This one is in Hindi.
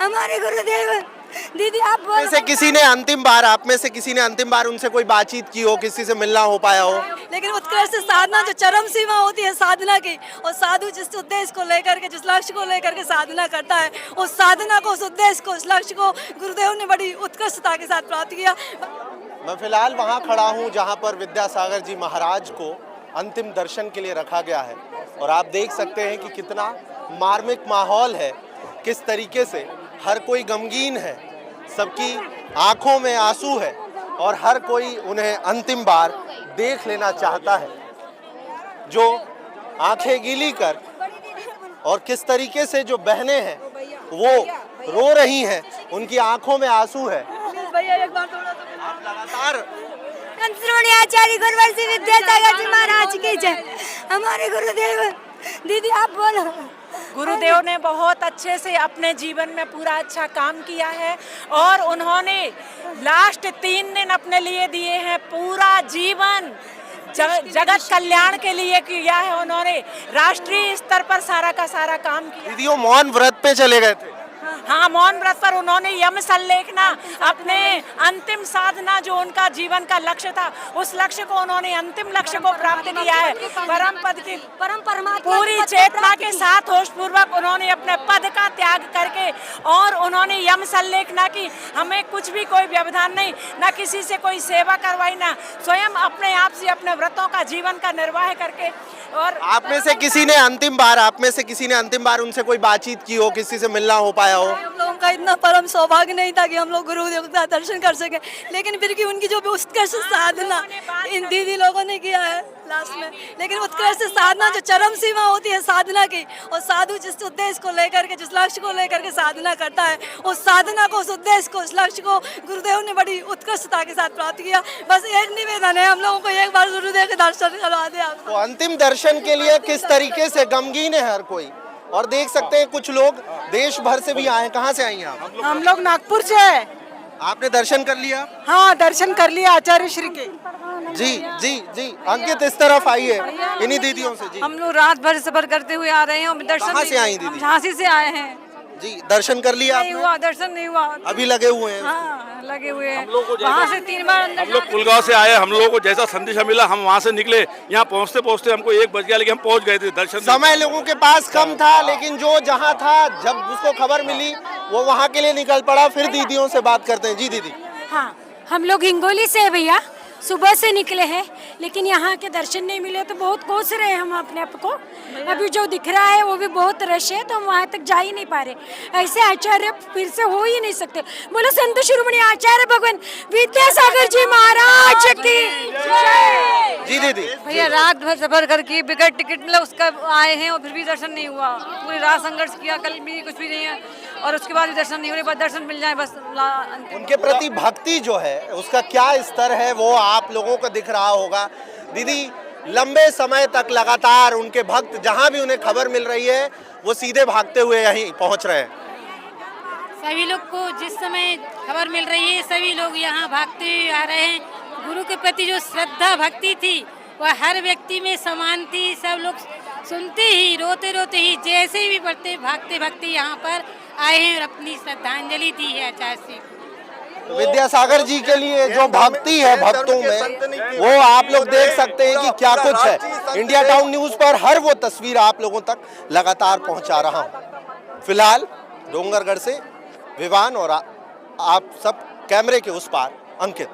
हमारे गुरुदेव। दीदी आप में से किसी ने अंतिम बार, आप में से किसी ने अंतिम बार उनसे कोई बातचीत की हो, किसी से मिलना हो पाया हो? लेकिन उत्कृष्ट साधना जो चरम सीमा होती है साधना की, और साधु जिस उद्देश्य को लेकर के, जिस लक्ष्य को लेकर के साधना करता है, उस साधना को, उस उद्देश्य को, उस लक्ष्य को गुरुदेव ने बड़ी उत्कृष्टता के साथ प्राप्त किया। मैं फिलहाल वहाँ खड़ा हूँ जहाँ पर विद्यासागर जी महाराज को अंतिम दर्शन के लिए रखा गया है, और आप देख सकते हैं कि कितना मार्मिक माहौल है, किस तरीके से हर कोई गमगीन है, सबकी आंखों में आंसू है और हर कोई उन्हें अंतिम बार देख लेना चाहता है। जो आंखें गीली कर और किस तरीके से जो बहनें हैं वो रो रही हैं, उनकी आंखों में आंसू है। भैया एक बार थोड़ा आप लगातार श्रोणी आचार्य गुरुवर्षी विद्यासागर जी महाराज की जय। हमारे गुरुदेव। दीदी आप बोलो। गुरुदेव ने बहुत अच्छे से अपने जीवन में पूरा अच्छा काम किया है, और उन्होंने लास्ट 3 दिन अपने लिए दिए हैं। पूरा जीवन जगत कल्याण के लिए किया है उन्होंने, राष्ट्रीय स्तर पर सारा का सारा काम किया। दीदी वो मौन व्रत पे चले गए थे। हाँ, मौन व्रत पर उन्होंने यम संलेखना, अपने अंतिम साधना जो उनका जीवन का लक्ष्य था, उस लक्ष्य को उन्होंने, अंतिम लक्ष्य को प्राप्त किया है। परम पद की, परम परमात्मा पूरी चेतना के साथ होश पूर्वक उन्होंने अपने पद का त्याग करके, और उन्होंने यम संलेखना की। हमें कुछ भी कोई व्यवधान नहीं, ना किसी से कोई सेवा करवाई, ना स्वयं अपने आप से अपने व्रतों का जीवन का निर्वाह करके। और आप में से किसी ने अंतिम बार उनसे कोई बातचीत की हो, किसी से मिलना हो पाया हो? हम लोगों का इतना परम सौभाग्य नहीं था कि हम लोग गुरुदेव का दर्शन कर सके, लेकिन फिर भी उनकी जो उत्कृष्ट साधना इन दीदी लोगों ने किया है लास्ट में। लेकिन उत्कृष्ट साधना जो चरम सीमा होती है साधना की, और साधु जिस उद्देश्य को लेकर के, जिस लक्ष्य को लेकर के साधना करता है, उस साधना को, उस उद्देश्य को, उस लक्ष्य को गुरुदेव ने बड़ी उत्कृष्टता के साथ प्राप्त किया। बस एक निवेदन है, हम लोगों को एक बार गुरुदेव के दर्शन करवा दे आप। तो अंतिम दर्शन के लिए किस तरीके से गमगीन है हर कोई, और देख सकते हैं कुछ लोग देश भर से भी आए। कहाँ से आई हैं आप? हम लोग नागपुर से है। आपने दर्शन कर लिया? हाँ, दर्शन कर लिया आचार्य श्री के। जी जी जी। अंकित इस तरफ आइए, इन्हीं दीदियों से। जी, हम लोग रात भर सफर करते हुए आ रहे हैं, और दर्शन कहाँ से आई दीदी? झांसी से आए हैं। जी, दर्शन कर लिया नहीं आपने? हुआ, दर्शन नहीं हुआ, अभी लगे हुए हैं। हाँ लगे हुए हैं। वहाँ से 3 बार अंदर हम लोग कुलगांव से आए, हम लोगों को जैसा संदेशा मिला हम वहाँ से निकले। यहाँ पहुँचते पहुँचते हमको 1 बज गया, लेकिन हम पहुँच गए थे। दर्शन समय लोगों के पास कम था, लेकिन जो जहाँ था, जब उसको खबर मिली वो वहाँ के लिए निकल पड़ा। फिर दीदियों से बात करते हैं। जी दीदी। हाँ, हम लोग हिंगोली से है भैया, सुबह से निकले हैं, लेकिन यहाँ के दर्शन नहीं मिले तो बहुत कोस रहे हैं हम अपने आप को। अभी जो दिख रहा है वो भी बहुत रश है, तो हम वहाँ तक जा ही नहीं पा रहे। ऐसे आचार्य फिर से हो ही नहीं सकते। बोलो संत शिरोमणि आचार्य भगवान विद्यासागर जी महाराज की जय। जी दीदी। भैया रात भर सफर करके बिगड़ टिकट मिला, उसका आए हैं, और फिर भी दर्शन नहीं हुआ। पूरी रात संघर्ष किया, कल भी कुछ भी नहीं है, और उसके बाद भी दर्शन नहीं हो रहे। दर्शन मिल जाए बस। उनके प्रति भक्ति जो है उसका क्या स्तर है वो आप लोगों को दिख रहा होगा। दीदी लंबे समय तक लगातार उनके भक्त जहां भी उन्हें खबर मिल रही है वो सीधे भागते हुए यहीं पहुंच रहे हैं। सभी लोग को जिस समय खबर मिल रही है सभी लोग यहाँ भागते हुए आ रहे हैं। गुरु के प्रति जो श्रद्धा भक्ति थी वह हर व्यक्ति में समान थी। सब लोग सुनते ही, रोते रोते ही, जैसे भी पढ़ते भागते भागते यहाँ पर आए हैं और अपनी श्रद्धांजलि दी है आचार्य श्री। विद्यासागर जी के लिए जो भक्ति है भक्तों में, वो आप लोग देख सकते हैं कि क्या कुछ है। इंडिया टाउन न्यूज पर हर वो तस्वीर आप लोगों तक लगातार पहुंचा रहा हूं। फिलहाल डोंगरगढ़ से विवान और आप सब कैमरे के उस पार अंकित।